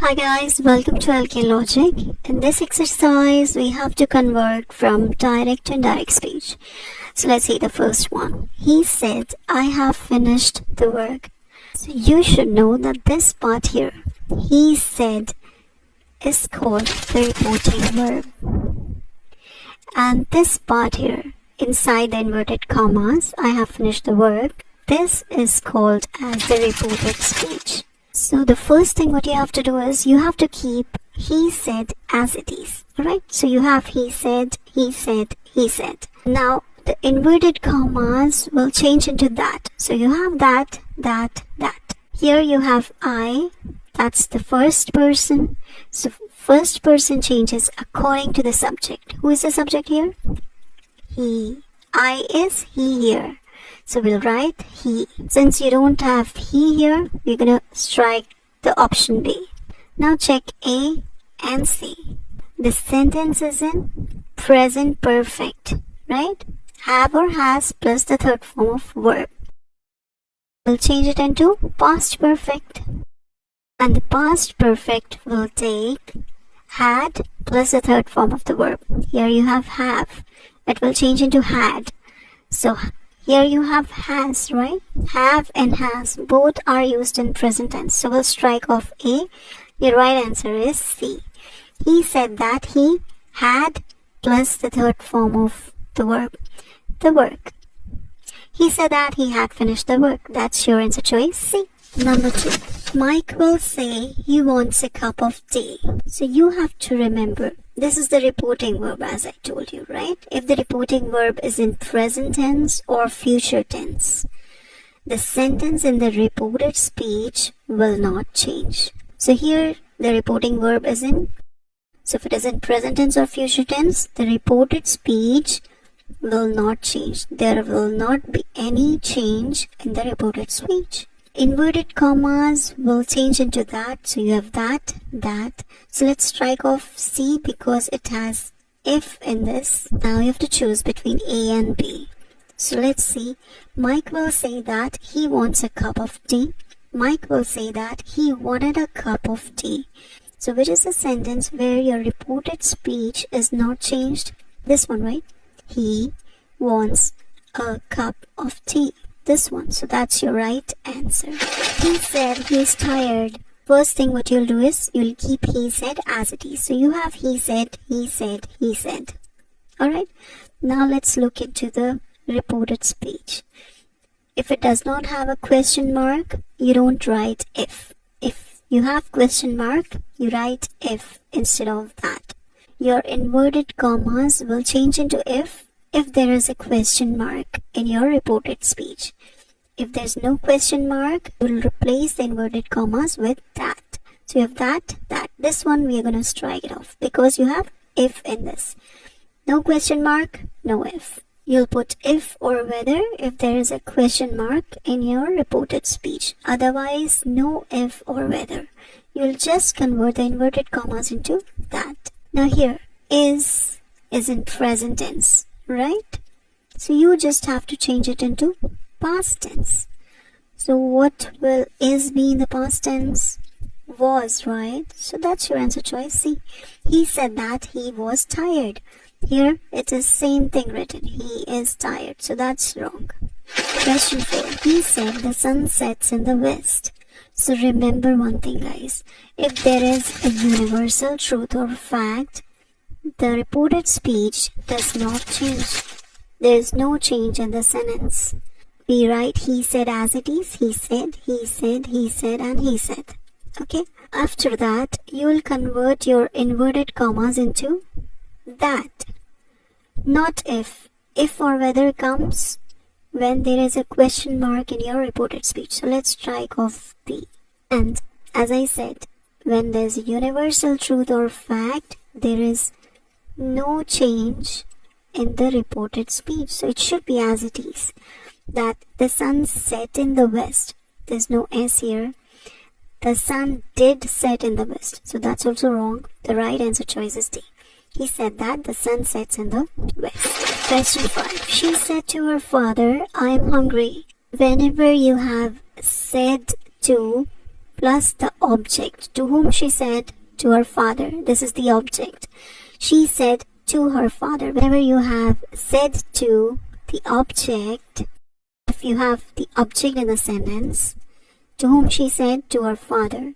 Hi guys, welcome to LK Logic. In this exercise, we have to convert from direct to indirect speech. So let's see the first one. He said, I have finished the work. So you should know that this part here, he said, is called the reporting verb. And this part here, inside the inverted commas, I have finished the work, this is called as the reported speech. So the first thing what you have to do is you have to keep he said as it is. Alright, so you have he said, he said, he said. Now the inverted commas will change into that. So you have that, that, that. Here you have I, that's the first person. So first person changes according to the subject. Who is the subject here? He. I is he here. So we'll write he. Since you don't have he here, we're gonna strike the option B. Now check A and C. The sentence is in present perfect, right? Have or has plus the third form of verb. We'll change it into past perfect. And the past perfect will take had plus the third form of the verb. Here you have. It will change into had. So here you have has, right? Have and has both are used in present tense. So we'll strike off A. Your right answer is C. He said that he had plus the third form of the verb, the work. He said that he had finished the work. That's your answer choice C. Number 2. Mike will say he wants a cup of tea. So you have to remember, this is the reporting verb as I told you, right? If the reporting verb is in present tense or future tense, the sentence in the reported speech will not change. So here the reporting verb is in, so if it is in present tense or future tense, the reported speech will not change. There will not be any change in the reported speech. Inverted commas will change into that. So you have that, that. So let's strike off C because it has if in this. Now you have to choose between A and B. So let's see. Mike will say that he wants a cup of tea. Mike will say that he wanted a cup of tea. So which is the sentence where your reported speech is not changed? This one, right? He wants a cup of tea. This one. So that's your right answer. He said he's tired. First thing what you'll do is you'll keep he said as it is. So you have he said, he said, he said. Alright. Now let's look into the reported speech. If it does not have a question mark, you don't write if. If you have question mark, you write if instead of that. Your inverted commas will change into if there is a question mark in your reported speech. If there's no question mark, you'll replace the inverted commas with that. So you have that, that. This one we are going to strike it off because you have if in this. No question mark, no if. You'll put if or whether if there is a question mark in your reported speech. Otherwise, no if or whether. You'll just convert the inverted commas into that. Now here, is in present tense. Right? So you just have to change it into past tense. So what will is be in the past tense? Was, right? So that's your answer choice C. He said that he was tired. Here it is same thing written. He is tired. So that's wrong. Question 4. He said the sun sets in the west. So remember one thing, guys. If there is a universal truth or fact, the reported speech does not change. There is no change in the sentence. We write he said as it is. He said, he said, he said, and he said. Okay. After that, you will convert your inverted commas into that. Not if. If or whether comes when there is a question mark in your reported speech. So let's strike off the. And as I said, when there's a universal truth or fact, there is no change in the reported speech. So it should be as it is. That the sun set in the west. There's no S here. The sun did set in the west. So that's also wrong. The right answer choice is D. He said that the sun sets in the west. Question 5. She said to her father, I am hungry. Whenever you have said to plus the object. To whom she said? To her father. This is the object. She said to her father. Whenever you have said to the object, if you have the object in the sentence, to whom she said? To her father,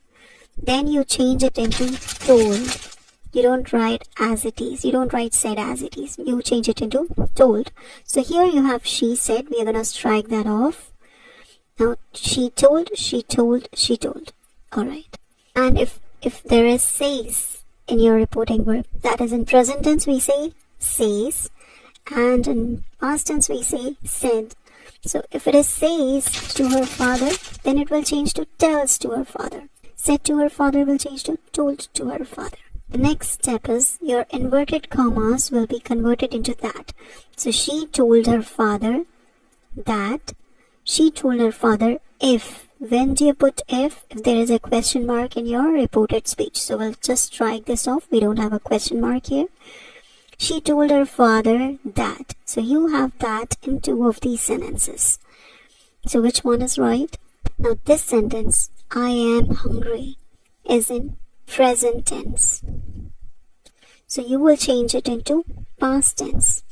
then you change it into told. You don't write as it is. You don't write said as it is. You change it into told. So here you have she said. We are going to strike that off. Now she told, she told, she told. Alright. And if there is says in your reporting verb, that is in present tense we say says, and in past tense we say said. So if it is says to her father, then it will change to tells to her father. Said to her father will change to told to her father. The next step is your inverted commas will be converted into that. So she told her father that. She told her father if. When do you put if? If there is a question mark in your reported speech. So we'll just strike this off. We don't have a question mark here. She told her father that. So you have that in two of these sentences. So which one is right? Now this sentence, I am hungry, is in present tense. So you will change it into past tense.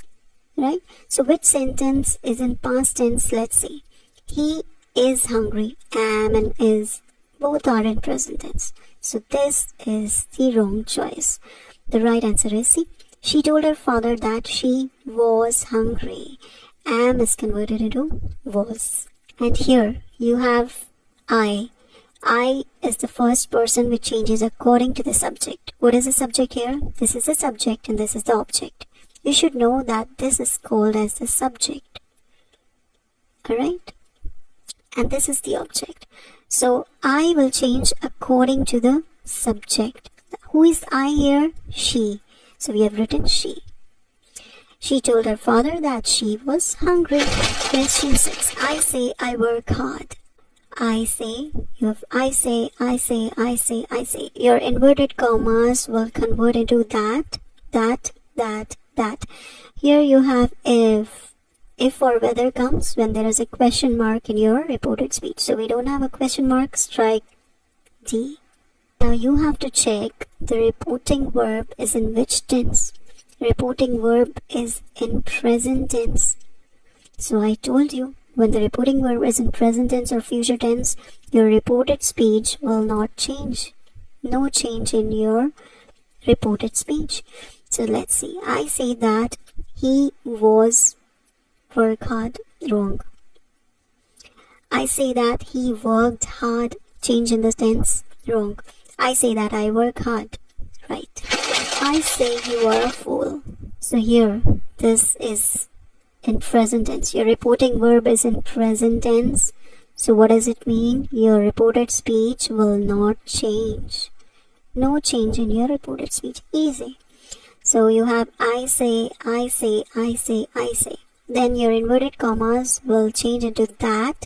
Right? So which sentence is in past tense? Let's see. He is hungry. Am and is both are in present tense. So this is the wrong choice. The right answer is C. She told her father that she was hungry. Am is converted into was. And here you have I. I is the first person which changes according to the subject. What is the subject here? This is the subject and this is the object. You should know that this is called as the subject. Alright? And this is the object. So I will change according to the subject. Who is I here? She. So we have written she. She told her father that she was hungry. Question 6. I say I work hard. I say, you have I say, I say, I say, I say. Your inverted commas will convert into that, that, that, that. Here you have if. If or whether comes when there is a question mark in your reported speech. So we don't have a question mark, strike D. Now you have to check the reporting verb is in which tense. Reporting verb is in present tense. So I told you, when the reporting verb is in present tense or future tense, your reported speech will not change. No change in your reported speech. So let's see. I say that he was work hard. Wrong. I say that he worked hard. Change in the tense. Wrong. I say that I work hard. Right. I say you are a fool. So here, this is in present tense. Your reporting verb is in present tense. So what does it mean? Your reported speech will not change. No change in your reported speech. Easy. So you have I say, I say, I say, I say. Then your inverted commas will change into that,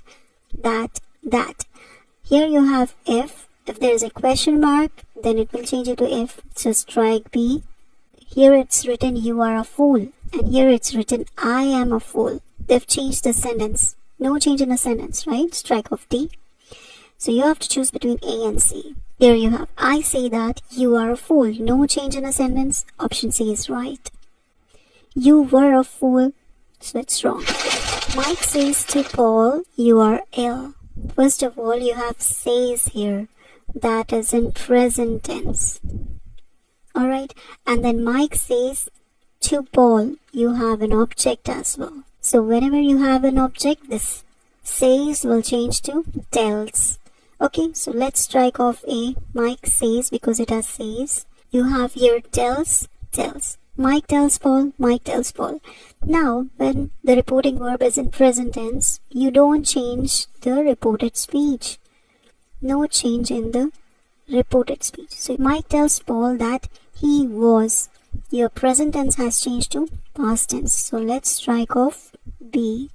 that, that. Here you have if. If there is a question mark, then it will change into if. So strike B. Here it's written you are a fool. And here it's written I am a fool. They've changed the sentence. No change in the sentence, right? Strike off D. So you have to choose between A and C. Here you have I say that you are a fool. No change in the sentence. Option C is right. You were a fool. So it's wrong. Mike says to Paul, you are ill. First of all, you have says here. That is in present tense. Alright. And then Mike says to Paul, you have an object as well. So whenever you have an object, this says will change to tells. Okay, so let's strike off A. Mike says because it has says. You have here tells, tells. Mike tells Paul, Mike tells Paul. Now, when the reporting verb is in present tense, you don't change the reported speech. No change in the reported speech. So Mike tells Paul that he was. Your present tense has changed to past tense. So let's strike off B.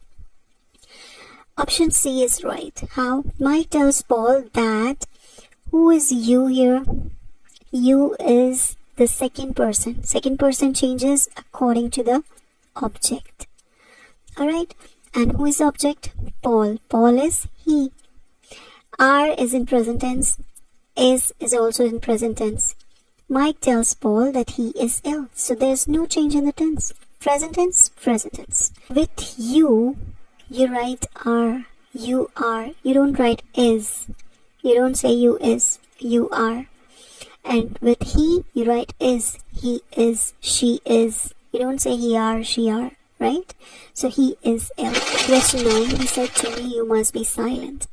Option C is right. How? Mike tells Paul that. Who is you here? You is the second person. Second person changes according to the object. Alright. And who is the object? Paul. Paul is he. Are is in present tense. Is also in present tense. Mike tells Paul that he is ill, so there's no change in the tense. Present tense, present tense. With you write are, you are. You don't write is. You don't say you is, you are. And with he, you write is, he is, she is. You don't say he are, she are, right? So he is ill. Question 9, he said to me, you must be silent.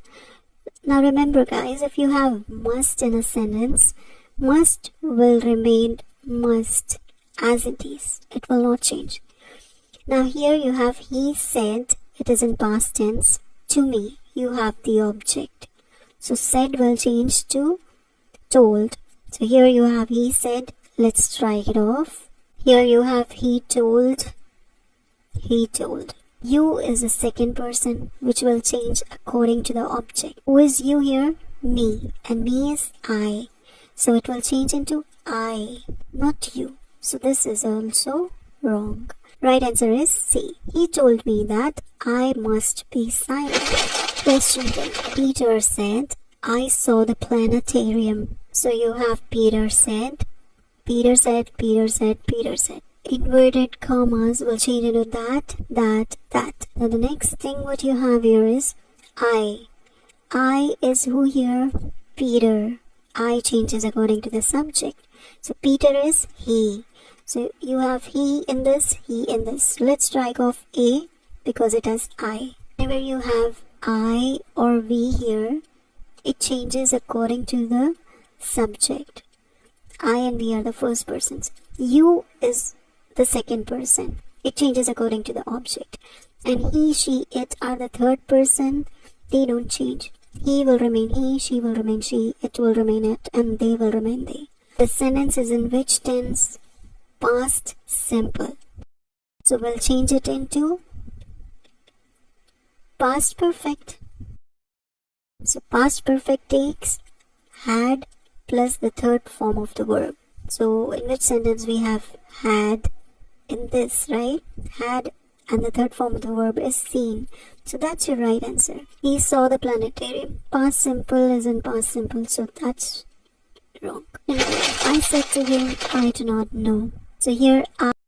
Now remember guys, if you have must in a sentence, must will remain must as it is. It will not change. Now here you have he said, it is in past tense, to me. You have the object. So said will change to told. So here you have he said, let's strike it off. Here you have he told, he told. You is a second person which will change according to the object. Who is you here? Me. And me is I. So it will change into I, not you. So this is also wrong. Right answer is C. He told me that I must be silent. Question 10. Peter said, I saw the planetarium. So you have Peter said, Peter said, Peter said, Peter said. Inverted commas will change into that. Now the next thing what you have here is I. I is who here? Peter. I changes according to the subject. So Peter is he. So you have he in this, he in this. Let's strike off A because it has I. Whenever you have I or we here, it changes according to the subject. I and we are the first persons. You is the second person. It changes according to the object. And he, she, it are the third person. They don't change. He will remain he, she will remain she, it will remain it, and they will remain they. The sentence is in which tense? Past simple. So we'll change it into past perfect. So past perfect takes had plus the third form of the verb. So in which sentence we have had in this, right? Had and the third form of the verb is seen. So that's your right answer. He saw the planetarium. Past simple is in past simple, so that's wrong. Anyway, I said to him, I do not know. So here I